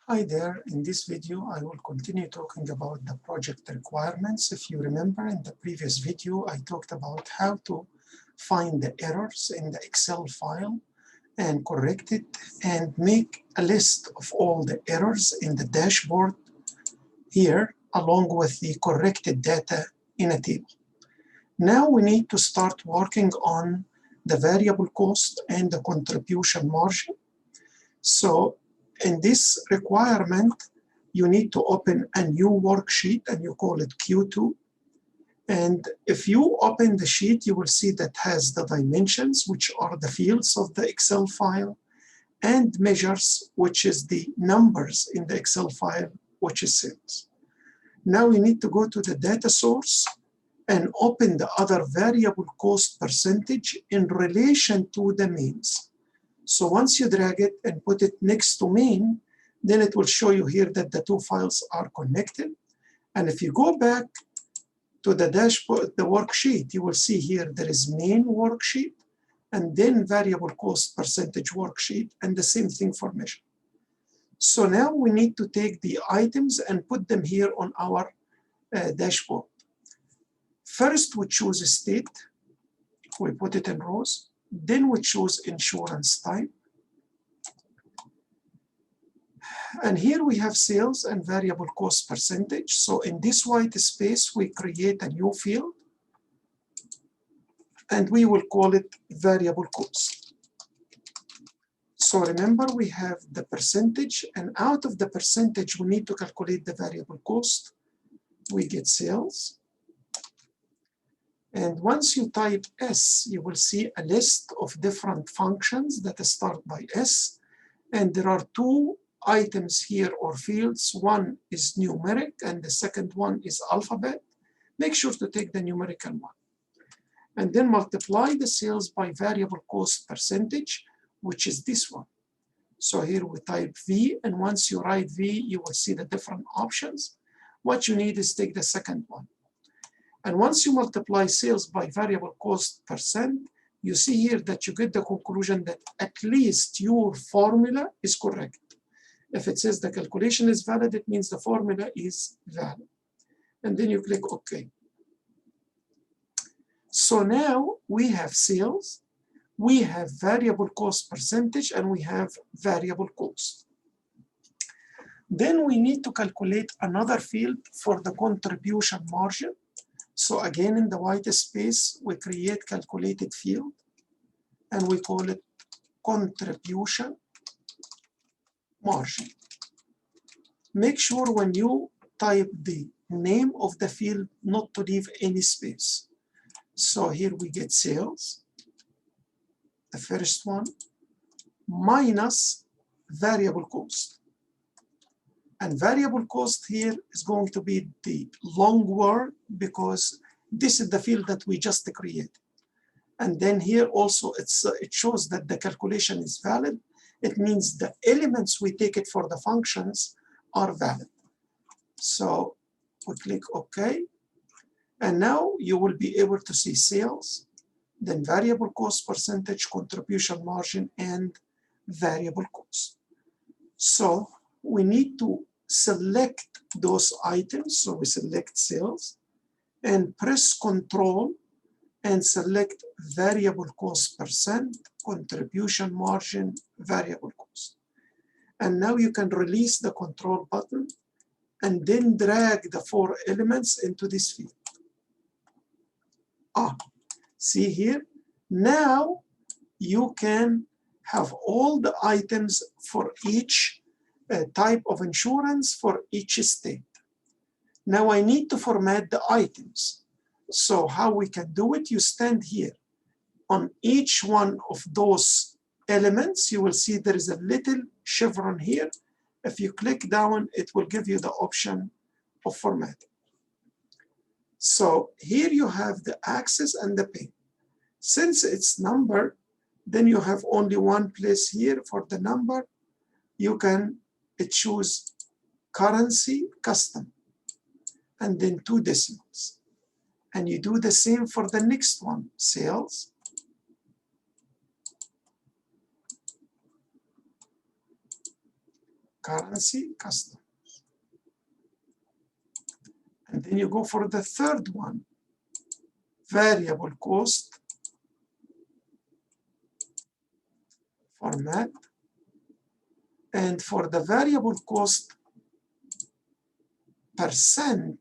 Hi there, in this video I will continue talking about the project requirements. If you remember in the previous video I talked about how to find the errors in the Excel file and correct it and make a list of all the errors in the dashboard here along with the corrected data in a table. Now we need to start working on the variable cost and the contribution margin. So in this requirement, you need to open a new worksheet and you call it Q2. And if you open the sheet, you will see that has the dimensions, which are the fields of the Excel file, and measures, which is the numbers in the Excel file, which is sales. Now we need to go to the data source and open the other variable cost percentage in relation to the means. So once you drag it and put it next to main, then it will show you here that the two files are connected. And if you go back to the dashboard, the worksheet, you will see here there is main worksheet and then variable cost percentage worksheet, and the same thing for measure. So now we need to take the items and put them here on our dashboard. First, we choose a state. We put it in rows. Then we choose insurance type. And here we have sales and variable cost percentage. So in this white space, we create a new field. And we will call it variable cost. So remember, we have the percentage. And out of the percentage, we need to calculate the variable cost. We get sales. And once you type S, you will see a list of different functions that start by S. And there are two items here or fields. One is numeric and the second one is alphabet. Make sure to take the numerical one. And then multiply the sales by variable cost percentage, which is this one. So here we type V, and once you write V, you will see the different options. What you need is take the second one. And once you multiply sales by variable cost percent, you see here that you get the conclusion that at least your formula is correct. If it says the calculation is valid, it means the formula is valid. And then you click OK. So now we have sales, we have variable cost percentage, and we have variable cost. Then we need to calculate another field for the contribution margin. So again, in the white space, we create calculated field, and we call it contribution margin. Make sure when you type the name of the field not to leave any space. So here we get sales, the first one, minus variable cost. And variable cost here is going to be the long word because this is the field that we just created. And then here also it shows that the calculation is valid. It means the elements we take it for the functions are valid. So we click OK. And now you will be able to see sales, then variable cost percentage, contribution margin, and variable cost. So we need to select those items. So we select sales and press Control and select variable cost percent, contribution margin, variable cost. And now you can release the Control button and then drag the four elements into this field. See here, now you can have all the items for each type of insurance for each state. Now I need to format the items. So how we can do it, you stand here. On each one of those elements, you will see there is a little chevron here. If you click down, it will give you the option of formatting. So here you have the axis and the pane. Since it's numbered, then you have only one place here for the number. You can choose currency custom and then 2 decimals. And you do the same for the next one, sales. currency custom. And then you go for the third one, variable cost format. And for the variable cost percent,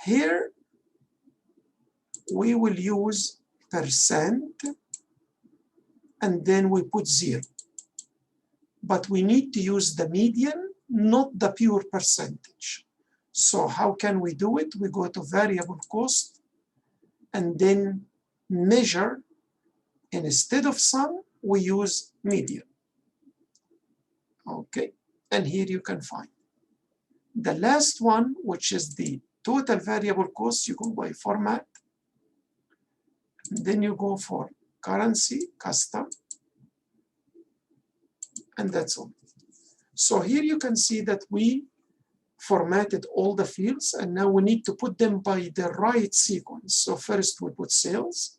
here we will use percent and then we put 0. But we need to use the median, not the pure percentage. So how can we do it? We go to variable cost and then measure, and instead of sum, we use median. Okay, and here you can find. The last one, which is the total variable cost, you go by format, and then you go for currency, custom, and that's all. So here you can see that we formatted all the fields, and now we need to put them by the right sequence. So first we put sales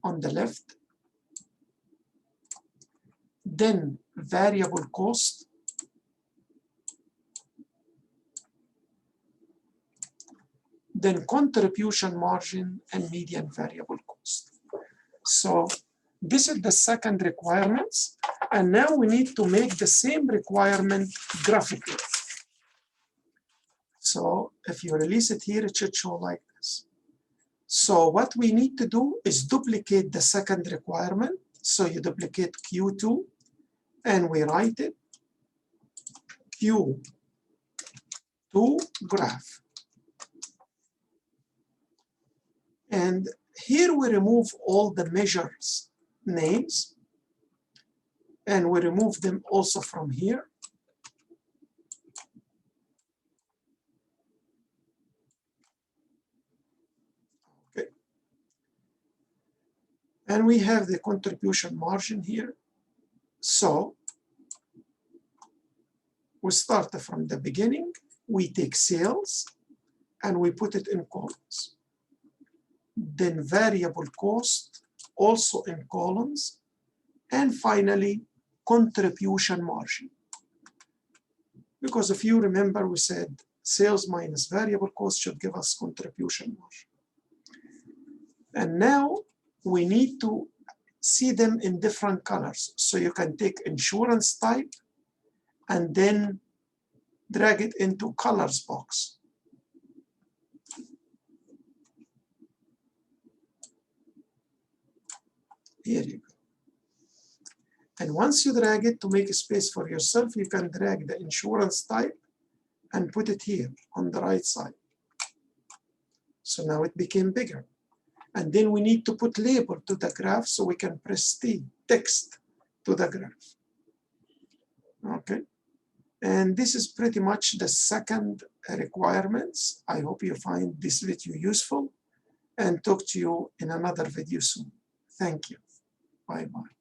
on the left, then variable cost, then contribution margin, and median variable cost. So this is the second requirements, and now we need to make the same requirement graphically. So if you release it here, it should show like this. So what we need to do is duplicate the second requirement. So you duplicate Q2, and we write it Q2 graph. And here we remove all the measures names, and we remove them also from here. Okay. And we have the contribution margin here. So we start from the beginning. We take sales and we put it in columns. Then variable cost also in columns, and finally contribution margin. Because if you remember, we said sales minus variable cost should give us contribution margin. And now we need to see them in different colors. So you can take insurance type and then drag it into colors box. Here you go. And once you drag it to make a space for yourself, you can drag the insurance type and put it here on the right side. So now it became bigger. And then we need to put label to the graph so we can press T, text to the graph. Okay. And this is pretty much the second requirements. I hope you find this video useful, and talk to you in another video soon. Thank you. Bye-bye.